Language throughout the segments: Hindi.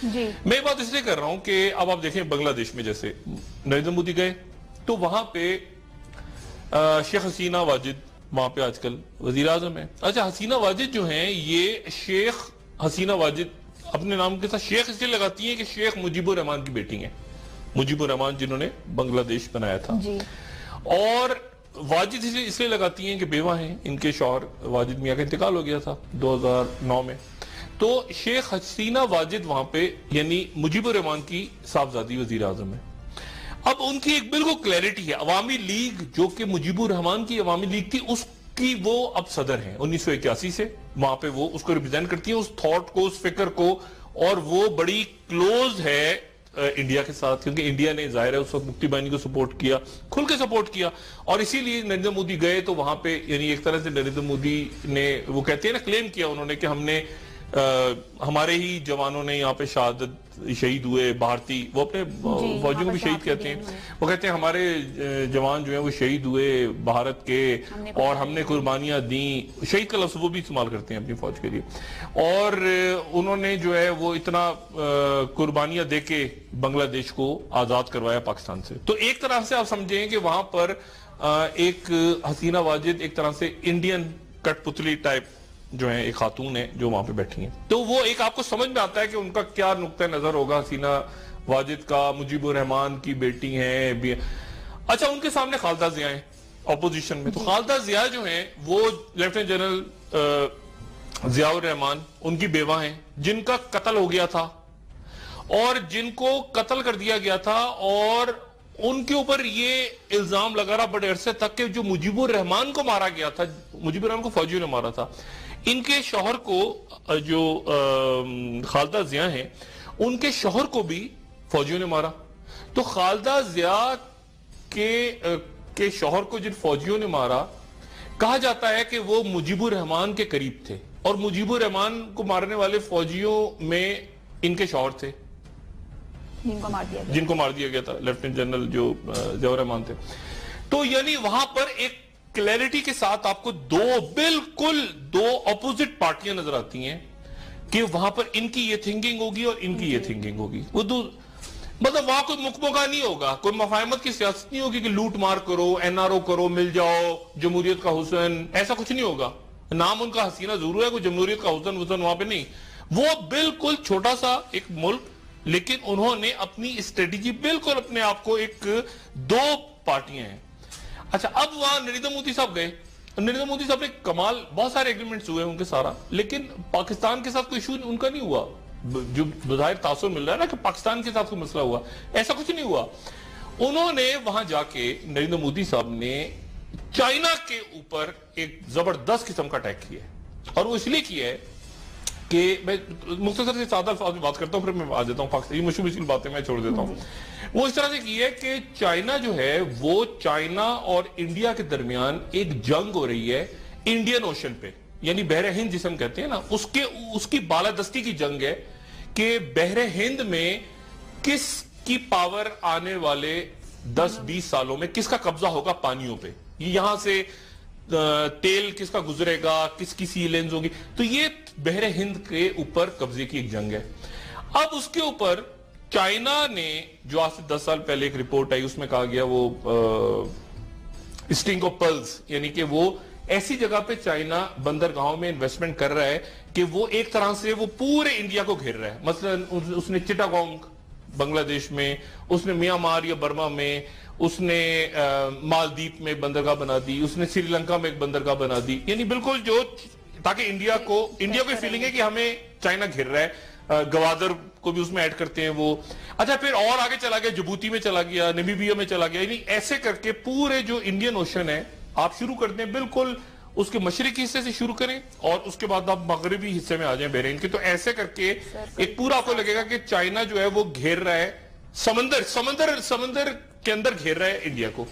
जी। मैं बात इसलिए कर रहा हूं कि अब आप देखें बांग्लादेश में जैसे नरेंद्र मोदी गए तो वहां पे शेख हसीना वाजिद वहां पे आजकल वजीर आजम है। अच्छा, हसीना वाजिद जो हैं ये शेख हसीना वाजिद अपने नाम के साथ शेख इसलिए लगाती हैं कि शेख मुजीबुर रहमान की बेटी है, मुजीबुर रहमान जिन्होंने बांग्लादेश बनाया था। जी। और वाजिद इसलिए लगाती हैं कि बेवा हैं, इनके शौहर वाजिद मियां का इंतकाल हो गया था 2009 में। तो शेख हसीना वाजिद वहां पे यानी मुजीबुर रहमान की साहबजादी वजीर आजम है। अब उनकी एक बिल्कुल क्लैरिटी है, अवामी लीग जो कि मुजीबुर रहमान की अवामी लीग थी उसकी वो अब सदर हैं 1981 से, वहां पे वो उसको रिप्रेजेंट करती हैं, उस थॉट को, उस फिक्र को, और वो बड़ी क्लोज है इंडिया के साथ, क्योंकि इंडिया ने जाहिर है उस वक्त मुफ्ती बानी को सपोर्ट किया, खुल के सपोर्ट किया। और इसीलिए नरेंद्र मोदी गए तो वहां पे यानी एक तरह से नरेंद्र मोदी ने वो कहते हैं ना, क्लेम किया उन्होंने कि हमने हमारे ही जवानों ने यहाँ पे शहादत शहीद हुए, भारतीय वो अपने फौजियों को भी शहीद कहते हैं, वो कहते हैं हमारे जवान जो है वो शहीद हुए भारत के और हमने कुर्बानियां दी, शहीद का लफ्ज वो भी इस्तेमाल करते हैं अपनी फौज के लिए। और उन्होंने जो है वो इतना कुर्बानियां देके बांग्लादेश को आजाद करवाया पाकिस्तान से। तो एक तरह से आप समझें कि वहां पर एक हसीना वाजिद एक तरह से इंडियन कठपुतली टाइप जो है एक खातून है जो वहां पे बैठी हैं। तो वो एक आपको समझ में आता है कि उनका क्या नुक्ता नजर होगा हसीना वाजिद का, मुजीबुर रहमान की बेटी हैं। अच्छा, उनके सामने खालिदा जिया है ऑपोजिशन में, तो खालिदा जिया जो है वो लेफ्टिनेंट जनरल जियाउर रहमान उनकी बेवा हैं जिनका कत्ल हो गया था और जिनको कत्ल कर दिया गया था, और उनके ऊपर ये इल्जाम लगा रहा बड़े अरसे तक कि जो मुजीबुर रहमान को मारा गया था, मुजीबुर रहमान को फौजियों ने मारा था, इनके शौहर को जो खालिदा जिया हैं उनके शौहर को भी फौजियों ने मारा। तो खालिदा जिया के शौहर को जिन फौजियों ने मारा, कहा जाता है कि वो मुजीबुर रहमान के करीब थे और मुजीबुर रहमान को मारने वाले फौजियों में इनके शौहर थे जिनको मार दिया गया था, लेफ्टिनेंट जनरल जो जियाउर रहमान थे। तो यानी वहां पर एक क्लैरिटी के साथ आपको बिल्कुल दो अपोजिट पार्टियां नजर आती हैं कि वहां पर इनकी ये थिंकिंग होगी और इनकी ये थिंकिंग होगी। वो मतलब वहां कोई मुकमगा नहीं होगा, कोई मफाहमत की सियासत नहीं होगी कि लूट मार करो, एनआरओ करो, मिल जाओ, जमहूरियत का हुसन, ऐसा कुछ नहीं होगा। नाम उनका हसीना जरूर है, कोई जमहूरियत का हुसन वहाँ पे नहीं। वो बिल्कुल छोटा सा एक मुल्क, लेकिन उन्होंने अपनी स्ट्रेटेजी बिल्कुल अपने आप को एक दो पार्टियां हैं। अच्छा, अब वहां नरेंद्र मोदी साहब गए, नरेंद्र मोदी साहब ने कमाल बहुत सारे एग्रीमेंट्स हुए उनके सारा, लेकिन पाकिस्तान के साथ कोई इशू उनका नहीं हुआ। जो बज़ाहिर तासुर मिल रहा है ना कि पाकिस्तान के साथ कोई मसला हुआ, ऐसा कुछ नहीं हुआ। उन्होंने वहां जाके नरेंद्र मोदी साहब ने चाइना के ऊपर एक जबरदस्त किस्म का अटैक किया, और वो इसलिए किया है कि मैं मुख्तसर से सादा अल्फाज में बात करता हूं, फिर मैं आ जाता हूं पाकिस्तान, ये मुश्किल बातें मैं छोड़ देता हूं। वो इस तरह से की है कि चाइना जो है वो चाइना और इंडिया के दरमियान एक जंग हो रही है इंडियन ओशन पे, यानी बहरे हिंद जिसे हम कहते हैं ना, उसकी बालादस्ती की जंग है कि बहरे हिंद में किसकी पावर आने वाले 10-20 सालों में किसका कब्जा होगा पानियों पे, यहां से तेल किसका गुजरेगा, किसकी सी लेंस होगी। तो ये बहरे हिंद के ऊपर कब्जे की एक जंग है। अब उसके ऊपर चाइना ने जो आज से 10 साल पहले एक रिपोर्ट आई उसमें कहा गया वो स्ट्रिंग ऑफ पर्ल्स, यानी कि वो ऐसी जगह पे चाइना बंदरगाहों में इन्वेस्टमेंट कर रहा है कि वो एक तरह से वो पूरे इंडिया को घेर रहा है। मसलन उसने चिटागोंग बांग्लादेश में, उसने म्यांमार या बर्मा में, उसने मालदीव में बंदरगाह बना दी, उसने श्रीलंका में एक बंदरगाह बना दी, यानी बिल्कुल जो ताकि इंडिया को फीलिंग है कि हमें चाइना घेर रहा है। गवादर को भी उसमें ऐड करते हैं वो। अच्छा, फिर और आगे चला गया, जिबूती में चला गया, नामीबिया में चला गया, यानी ऐसे करके पूरे जो इंडियन ओशन है आप शुरू कर दें, बिल्कुल उसके मशरिकी हिस्से से शुरू करें और उसके बाद आप मगरबी हिस्से में आ जाएं बहरीन के। तो ऐसे करके एक पूरा आपको लगेगा कि चाइना जो है वो घेर रहा है, समंदर के अंदर घेर रहा है इंडिया को।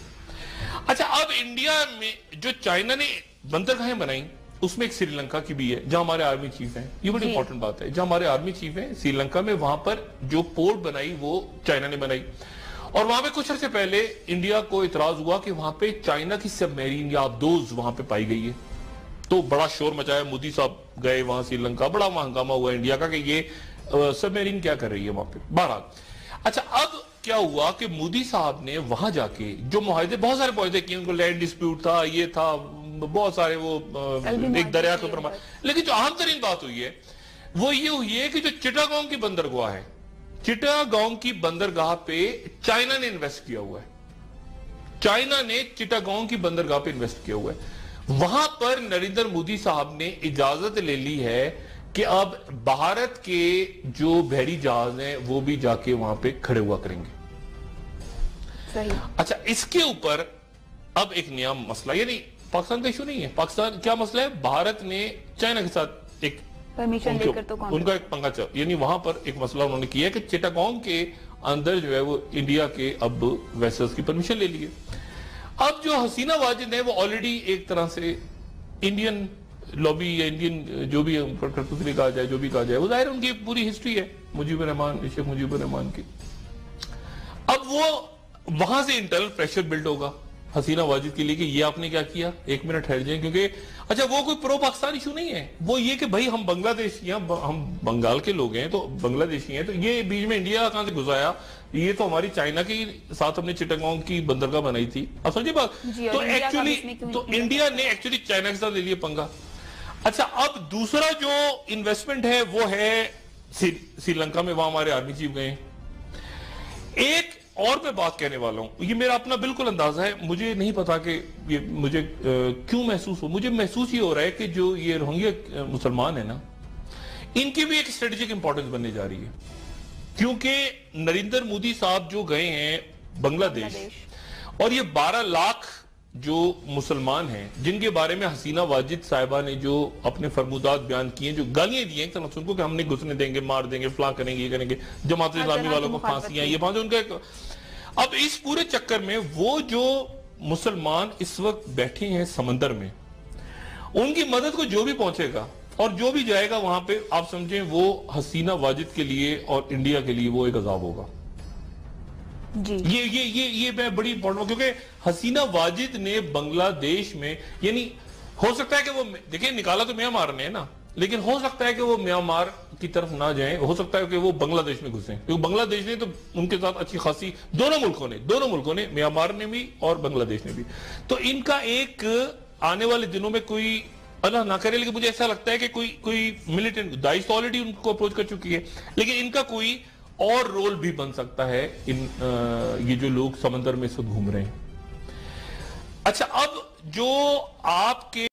अच्छा, अब इंडिया में जो चाइना ने बंदरगाहें बनाई उसमें एक श्रीलंका की भी है जहां हमारे आर्मी चीफ हैं, ये बड़ी इंपॉर्टेंट बात है, जहां हमारे आर्मी चीफ हैं श्रीलंका में, वहां पर जो पोर्ट बनाई वो चाइना ने बनाई। और वहां पे कुछ अर्से पहले इंडिया को इतराज हुआ कि वहां पे चाइना की सबमरीन या आबदोज वहां पे पाई गई है, तो बड़ा शोर मचाया, मोदी साहब गए वहां श्रीलंका, बड़ा हंगामा हुआ इंडिया का कि ये सबमरीन क्या कर रही है वहां पे। बहरहाल, अच्छा अब क्या हुआ कि मोदी साहब ने वहां जाके जो मुआहदे, बहुत सारे मुआहदे किए, उनको लैंड डिस्प्यूट था, ये था, बहुत सारे, वो एक दरिया के ऊपर, लेकिन जो अहम तरीन बात हुई है वो ये हुई है कि जो चिटागोंग की बंदरगाह है, चिटागोंग की बंदरगाह पे चाइना ने इन्वेस्ट किया हुआ है। चाइना ने चिटागोंग की बंदरगाह पे इन्वेस्ट किया हुआ है। वहां पर नरेंद्र मोदी साहब ने इजाजत ले ली है कि अब भारत के जो बहरी जहाज हैं वो भी जाके वहां पे खड़े हुआ करेंगे। सही। अच्छा, इसके ऊपर अब एक नया मसला, यानी पाकिस्तान का इशू नहीं है, पाकिस्तान क्या मसला है, भारत ने चाइना के साथ एक परमिशन लेकर तो उनका एक पंगा चल, यानी वहां पर एक मसला उन्होंने किया कि चिटागोंग के अंदर जो है वो इंडिया के अब वेसल्स की परमिशन ले लिए। अब जो हसीना वाजिद है वो ऑलरेडी एक तरह से इंडियन लॉबी या इंडियन जो भी कठपुतली कहा जाए, जो भी कहा जाए, वो जाहिर उनकी पूरी हिस्ट्री है मुजीबुर रहमान, शेख मुजीबुर रहमान की। अब वो वहां से इंटरनल प्रेशर बिल्ड होगा हसीना वाजिद के लिए कि ये आपने क्या किया, एक मिनट ठहर जाए, क्योंकि अच्छा वो कोई प्रो पाकिस्तान इशू नहीं है, वो ये कि भाई हम बांग्लादेशी हैं, हम बंगाल के लोग हैं, तो बांग्लादेशी हैं, तो ये बीच में इंडिया कहां से घुस आया, ये तो हमारी चाइना के साथ हमने चिटागोंग की बंदरगाह बनाई थी। अब समझिए बात, तो एक्चुअली तो इंडिया ने एक्चुअली चाइना के साथ ले लिया पंगा। अच्छा, अब दूसरा जो इन्वेस्टमेंट है वो है श्रीलंका में, वहां हमारे आर्मी चीफ गए। एक और मैं बात कहने वाला हूं, ये मेरा अपना बिल्कुल अंदाजा है, मुझे नहीं पता कि ये मुझे क्यों महसूस हो, मुझे महसूस ही हो रहा है कि जो ये रोहिंग्या मुसलमान है ना, इनकी भी एक स्ट्रेटेजिक इंपॉर्टेंस बनने जा रही है, क्योंकि नरेंद्र मोदी साहब जो गए हैं बांग्लादेश, और ये 12 लाख जो मुसलमान हैं जिनके बारे में हसीना वाजिद साहिबा ने जो अपने फरमुदात बयान किए, जो गालियां दी हैं एक तरह से उनको कि हम नहीं घुसने देंगे, मार देंगे, फला करेंगे, ये करेंगे, जमात इस्लामी वालों को फांसियां, ये फांसी उनका एक। अब इस पूरे चक्कर में वो जो मुसलमान इस वक्त बैठे हैं समंदर में, उनकी मदद को जो भी पहुंचेगा और जो भी जाएगा वहां पे, आप समझें वो हसीना वाजिद के लिए और इंडिया के लिए वो एक अजाब होगा जी। ये मैं बड़ी इंपॉर्टेंट, क्योंकि हसीना वाजिद ने बांग्लादेश में, यानी हो सकता है कि वो, देखिए निकाला तो म्यांमार ने है ना, लेकिन हो सकता है कि वो म्यांमार की तरफ ना जाएं, हो सकता है कि वो बांग्लादेश में घुसें, क्योंकि बांग्लादेश ने तो उनके साथ अच्छी खासी, दोनों मुल्कों ने, म्यांमार ने भी और बांग्लादेश ने भी, तो इनका एक आने वाले दिनों में कोई, अल्लाह ना करे, लेकिन मुझे ऐसा लगता है कि कोई मिलिटेंट, दाइश ऑलरेडी उनको अप्रोच कर चुकी है, लेकिन इनका कोई और रोल भी बन सकता है ये जो लोग समंदर में इस वक्त घूम रहे हैं। अच्छा, अब जो आपके